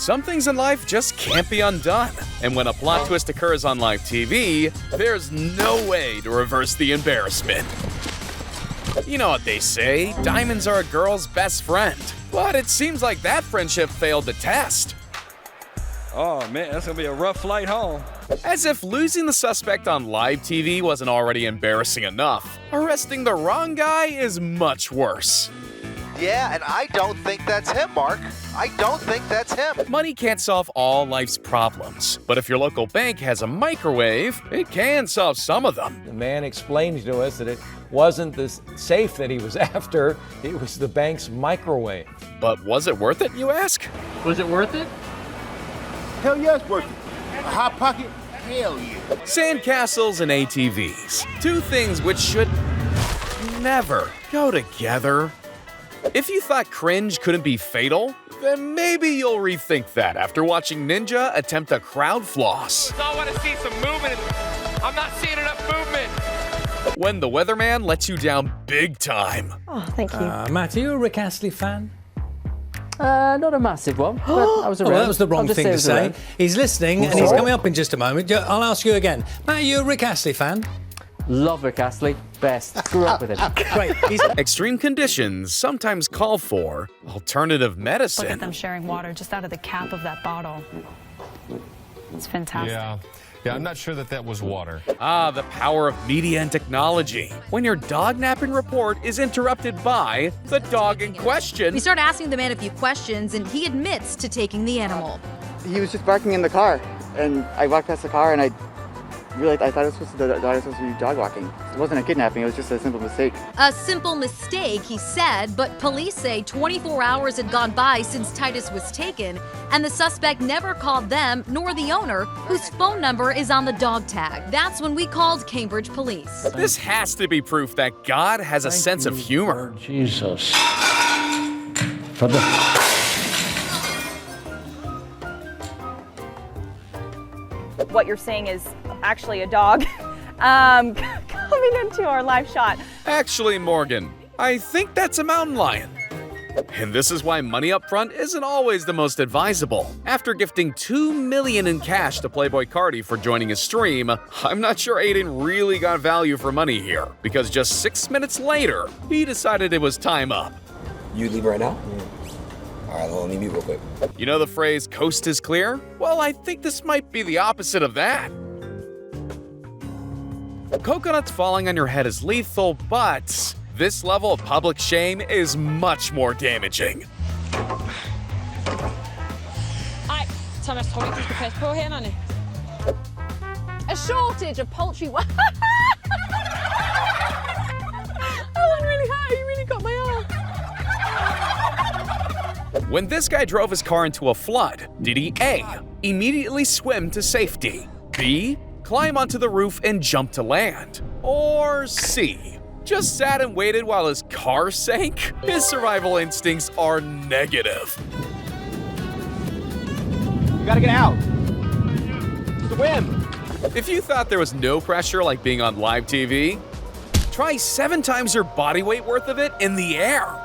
Some things in life just can't be undone. And when a plot twist occurs on live TV, there's no way to reverse the embarrassment. You know what they say, diamonds are a girl's best friend. But it seems like that friendship failed the test. Oh man, that's gonna be a rough flight home. As if losing the suspect on live TV wasn't already embarrassing enough, arresting the wrong guy is much worse. Yeah, and I don't think that's him, Mark. I don't think that's him. Money can't solve all life's problems, but if your local bank has a microwave, it can solve some of them. The man explained to us that it wasn't the safe that he was after, it was the bank's microwave. But was it worth it, you ask? Was it worth it? Hell yeah, it's worth it. A hot pocket? Hell yeah. Sandcastles and ATVs. Two things which should never go together. If you thought cringe couldn't be fatal, then maybe you'll rethink that after watching Ninja attempt a crowd floss. I want to see some movement. I'm not seeing enough movement. When the Weatherman lets you down big time. Oh, thank you. Matt, are you a Rick Astley fan? Not a massive one, but I was around. Well, that was the wrong thing to say. around. He's listening and he's coming up in just a moment. I'll ask you again. Matt, are you a Rick Astley fan? Love Rick Astley. Best. Grew up with him. Great. Extreme conditions sometimes call for alternative medicine. Look at them sharing water just out of the cap of that bottle. It's fantastic. Yeah, I'm not sure that was water. Ah, the power of media and technology. When your dog napping report is interrupted by the dog in question. We start asking the man a few questions, and he admits to taking the animal. He was just barking in the car, and I walked past the car, and I realized I thought the dog was supposed to be dog walking. It wasn't a kidnapping, it was just a simple mistake. A simple mistake, he said, but police say 24 hours had gone by since Titus was taken, and the suspect never called them nor the owner, whose phone number is on the dog tag. That's when we called Cambridge Police. This has to be proof that God has a sense of humor. Jesus. For the... What you're seeing is actually a dog coming into our live shot. Actually, Morgan, I think that's a mountain lion. And this is why money up front isn't always the most advisable. After gifting $2 million in cash to Playboy Cardi for joining his stream, I'm not sure Aiden really got value for money here, because just 6 minutes later, he decided it was time up. You leave right now? All right, let me mute real quick. You know the phrase, coast is clear? Well, I think this might be the opposite of that. Coconuts falling on your head is lethal, but this level of public shame is much more damaging. Thomas, hold it press på hænderne. A shortage of poultry. That one really hurt. You really got my arm. When this guy drove his car into a flood, did he A, immediately swim to safety, B, climb onto the roof and jump to land, or C, just sat and waited while his car sank? His survival instincts are negative. You gotta get out. Swim. If you thought there was no pressure like being on live TV, try 7 times your body weight worth of it in the air.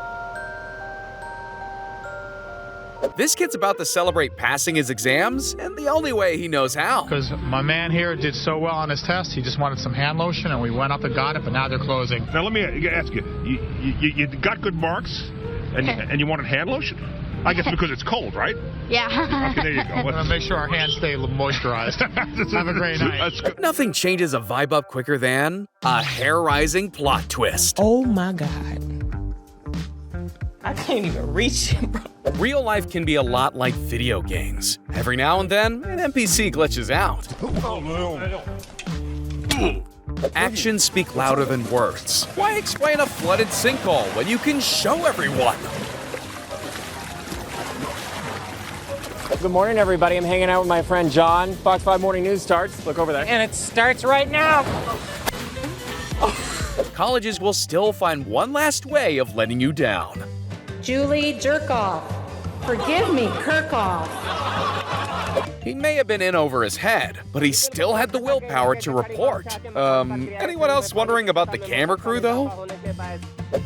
This kid's about to celebrate passing his exams, and the only way he knows how. Because my man here did so well on his test, he just wanted some hand lotion, and we went up and got it, but now they're closing. Now let me ask you, you got good marks, and you wanted hand lotion? I guess because it's cold, right? Yeah. Okay, there you go. I'm going to make sure our hands stay moisturized. Have a great night. That's good. Nothing changes a vibe up quicker than a hair-rising plot twist. Oh my God. I can't even reach him, bro. Real life can be a lot like video games. Every now and then, an NPC glitches out. Actions speak louder than words. Why explain a flooded sinkhole when you can show everyone? Good morning, everybody. I'm hanging out with my friend John. Fox 5 Morning News starts. Look over there. And it starts right now. Colleges will still find one last way of letting you down. Julie Jerkoff. Forgive me, Kirkhoff. He may have been in over his head, but he still had the willpower to report. Anyone else wondering about the camera crew, though?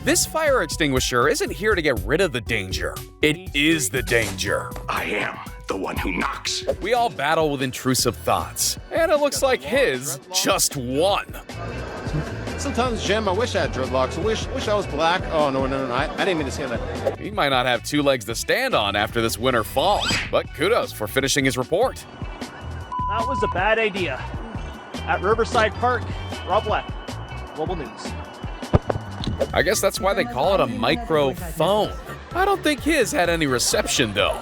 This fire extinguisher isn't here to get rid of the danger. It is the danger. I am the one who knocks. We all battle with intrusive thoughts, and it looks like his just won. Sometimes, Jim, I wish I had dreadlocks. Wish I was black. Oh, no, I didn't mean to say that. He might not have two legs to stand on after this winner falls, but kudos for finishing his report. That was a bad idea. At Riverside Park, Rob Black, Global News. I guess that's why they call it a microphone. I don't think his had any reception, though.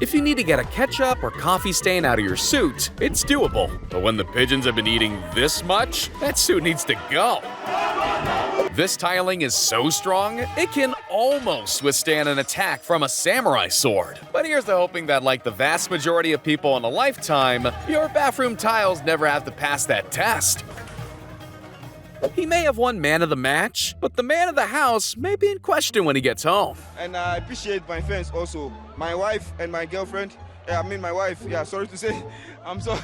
If you need to get a ketchup or coffee stain out of your suit, it's doable. But when the pigeons have been eating this much, that suit needs to go. This tiling is so strong, it can almost withstand an attack from a samurai sword. But here's the hoping that, like the vast majority of people in a lifetime, your bathroom tiles never have to pass that test. He may have won man of the match, but the man of the house may be in question when he gets home. And I appreciate my fans also. My wife and my girlfriend. My wife. Sorry to say. I'm so...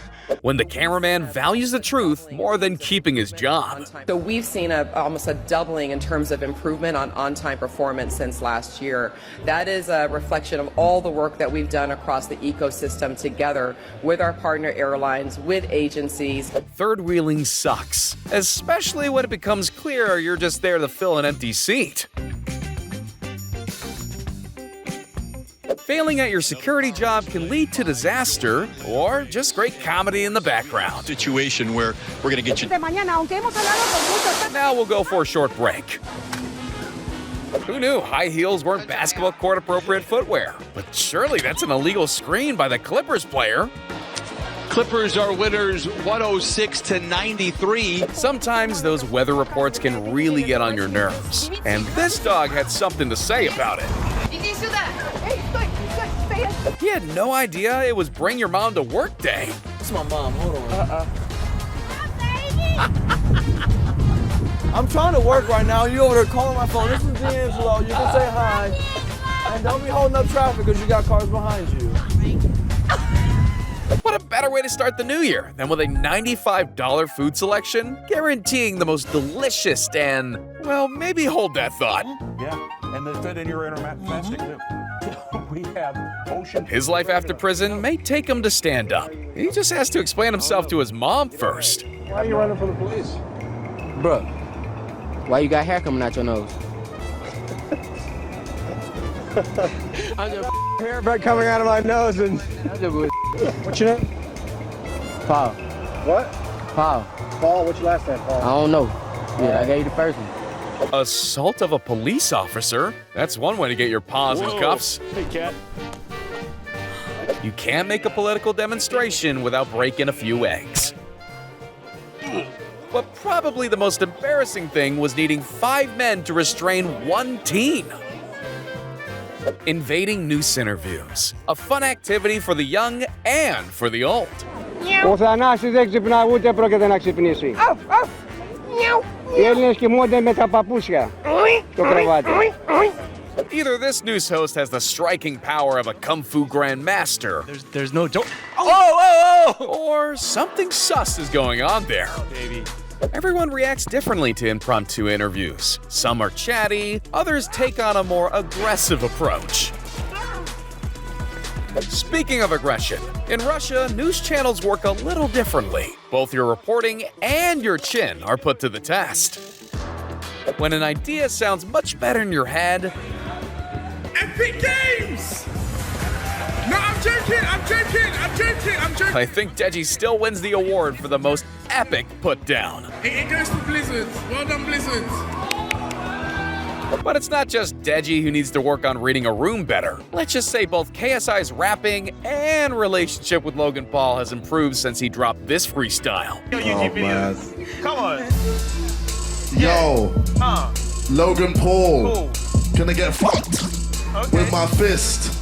When the cameraman values the truth more than keeping his job. So we've seen almost a doubling in terms of improvement on on-time performance since last year. That is a reflection of all the work that we've done across the ecosystem together with our partner airlines, with agencies. Third wheeling sucks, especially when it becomes clear you're just there to fill an empty seat. Failing at your security job can lead to disaster or just great comedy in the background. Situation where we're going to get you. Now we'll go for a short break. Who knew high heels weren't basketball court appropriate footwear? But surely that's an illegal screen by the Clippers player. Clippers are winners 106-93. Sometimes those weather reports can really get on your nerves. And this dog had something to say about it. He had no idea it was Bring Your Mom to Work Day. It's my mom. Hold on. I'm trying to work right now. You over there calling my phone. This is D'Angelo. You can say hi. And don't be holding up traffic because you got cars behind you. What a better way to start the new year than with a $95 food selection, guaranteeing the most delicious and, well, maybe hold that thought. Yeah, and they fit in your intermatic too. We have ocean. His life after prison may take him to stand up. He just has to explain himself to his mom first. Why are you running from the police? Bro, why you got hair coming out your nose? I just hair back coming out of my nose and... What's your name? Paul. What? Paul. Paul, what's your last name, Paul? I don't know. Yeah, I gave you the first one. Assault of a police officer? That's one way to get your paws in cuffs. Hey, cat. You can't make a political demonstration without breaking a few eggs. But probably the most embarrassing thing was needing 5 men to restrain one teen. Invading news interviews. A fun activity for the young and for the old. Ο Θανάσης δεν ξυπνά ούτε πρόκειται να ξυπνήσει. Οι Έλληνες κοιμούνται με τα παπούσια στο κρεβάτι. Either this news host has the striking power of a kung fu grandmaster. There's no door. Or something sus is going on there. Baby. Everyone reacts differently to impromptu interviews. Some are chatty, others take on a more aggressive approach. Speaking of aggression, in Russia, news channels work a little differently. Both your reporting and your chin are put to the test. When an idea sounds much better in your head, Epic Games! No, I'm joking! I think Deji still wins the award for the most epic put down. It goes to Blizzard. Well done, Blizzard. But it's not just Deji who needs to work on reading a room better. Let's just say both KSI's rapping and relationship with Logan Paul has improved since he dropped this freestyle. Man. Come on. Yo, Logan Paul, gonna get fucked with my fist.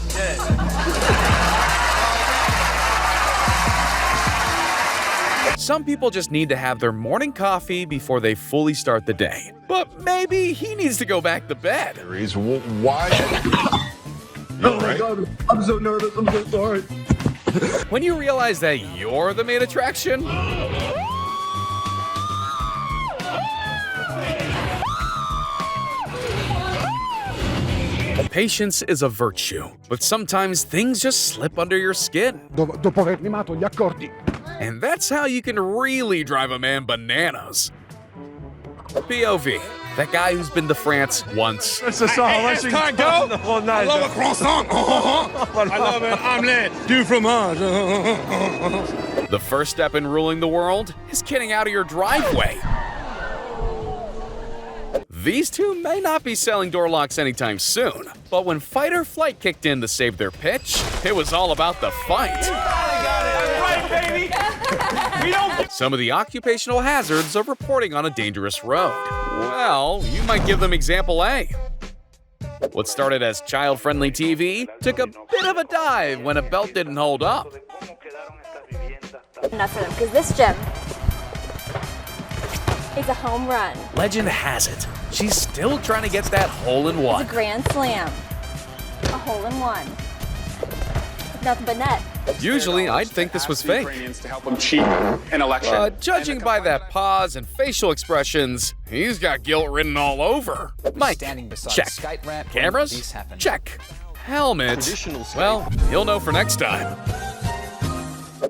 Some people just need to have their morning coffee before they fully start the day. But maybe he needs to go back to bed. Why? Oh my God, I'm so nervous, I'm so sorry. When you realize that you're the main attraction, Patience is a virtue, but sometimes things just slip under your skin. Dopo aver limato gli accordi. And that's how you can really drive a man bananas. POV, that guy who's been to France once. It's a song. Hey, it's time, go. I love a croissant. I love an omelette du fromage. The first step in ruling the world is getting out of your driveway. These two may not be selling door locks anytime soon, but when Fight or Flight kicked in to save their pitch, it was all about the fight. Some of the occupational hazards of reporting on a dangerous road. Well, you might give them example A. What started as child-friendly TV took a bit of a dive when a belt didn't hold up. Enough for them, because this gym is a home run. Legend has it, she's still trying to get that hole-in-one. It's a grand slam. A hole-in-one. Nothing but net. Usually, I'd think this was fake. To help them cheat an election. Judging by that pause and facial expressions, he's got guilt written all over. Mike, check. Cameras? Check. Helmet? Well, he'll know for next time.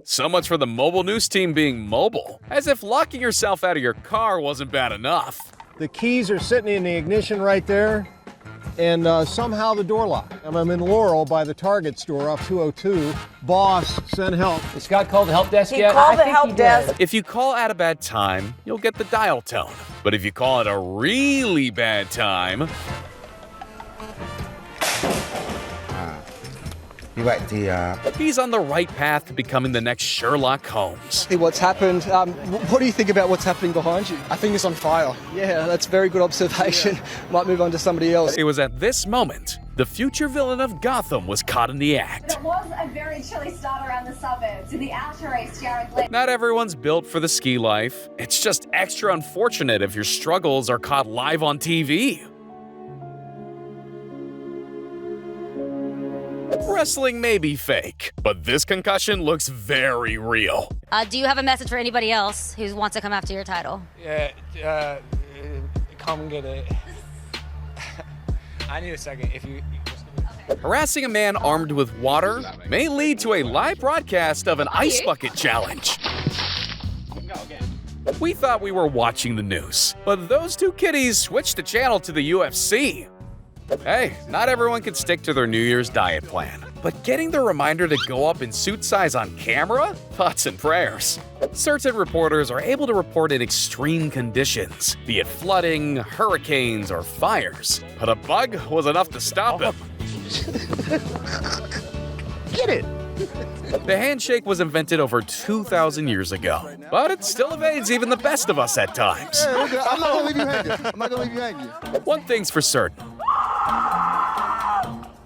So much for the mobile news team being mobile. As if locking yourself out of your car wasn't bad enough. The keys are sitting in the ignition right there, and somehow the door locked. I'm in Laurel by the Target store off 202. Boss, send help. Has Scott called the help desk He yet? called the help desk. If you call at a bad time, you'll get the dial tone. But if you call at a really bad time, he's on the right path to becoming the next Sherlock Holmes. See what's happened. What do you think about what's happening behind you? I think it's on fire. Yeah, that's very good observation. Might move on to somebody else. It was at this moment the future villain of Gotham was caught in the act. It was a very chilly start around the suburbs. In the outer race, Jared Lake. Not everyone's built for the ski life. It's just extra unfortunate if your struggles are caught live on TV. Wrestling may be fake, but this concussion looks very real. Do you have a message for anybody else who wants to come after your title? Yeah, come get it. I need a second. If you. Harassing a man armed with water may lead to a live broadcast of an ice bucket challenge. We thought we were watching the news, but those two kiddies switched the channel to the UFC. Hey, not everyone can stick to their New Year's diet plan, but getting the reminder to go up in suit size on camera? Thoughts and prayers. Certain reporters are able to report in extreme conditions, be it flooding, hurricanes, or fires, but a bug was enough to stop him. Get it! The handshake was invented over 2,000 years ago, but it still evades even the best of us at times. Hey, I'm not gonna leave you hanging. I'm not gonna leave you hanging. One thing's for certain.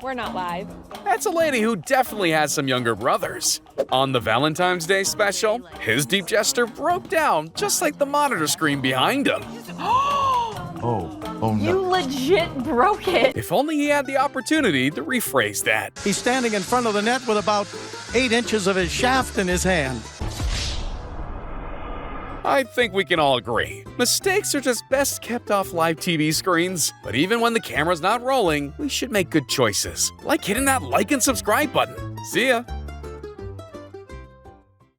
We're not live. That's a lady who definitely has some younger brothers. On the Valentine's Day special, his deep gesture broke down just like the monitor screen behind him. Oh no. You legit broke it. If only he had the opportunity to rephrase that. He's standing in front of the net with about 8 inches of his shaft in his hand. I think we can all agree. Mistakes are just best kept off live TV screens. But even when the camera's not rolling, we should make good choices. Like hitting that like and subscribe button. See ya.